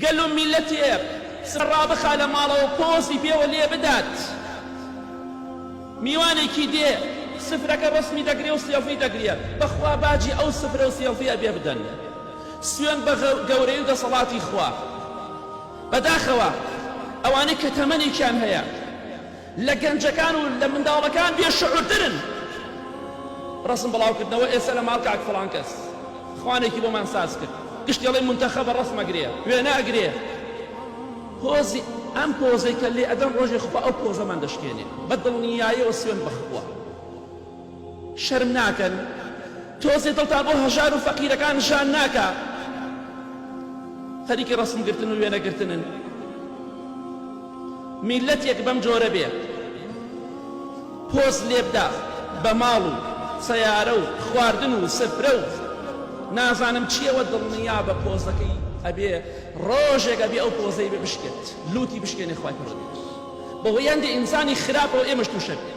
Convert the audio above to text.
قالوا ملتي سرابخ على ماڵەوە پۆزی پێوە لێ بدات میوانێکی دێ سفرەکە ڕسمی دەگرێ و سیڵفی دەگرێ بەخوا باجی ئەو سفرە و سیڵفیە بێ بدەن سوێن بە گەورەی و دەسەڵاتی خوا بەداخەوە ئەوانەی کە تەمەنێکیان هەیە لە گەنجەکان و لە منداڵەکان بێشعورترن ڕسم بڵاوکردنەوە ئێستا لە ماڵ کاک فڵان کەس خوانێکی بۆمان ساز کرد گشتی ئەڵێ منتەخەبە ڕسمەگرێ وێنە ئەگرێ پۆزی ئەم پۆزەی کە لێ ئەدەن ڕۆژێ خوا ئەو پۆزەمان دەشکێنێ بە دڵنیاییەوە سوێن بەخوا شەرم ناکەن تۆزێ دڵتان بۆ هەژار و فەقیرەکان ژان ناکە خەریکی ڕسمگرتن و وێنەگرتنن میلەتێک بەم جۆرە بێ پۆز لێ بدا بە ماڵ و سەیارە و خواردن و سفرە و نازانم چیەوە دڵنیا بە پۆزەکەی ئەبێ ڕۆژێک ئەبێ ئەو پۆزەی بێ بشکێت لوتی بشکێنێ خوای پەروەردگار بەهۆی هەندێک ئینسانی خراپەوە ئێمەش تووشە بێ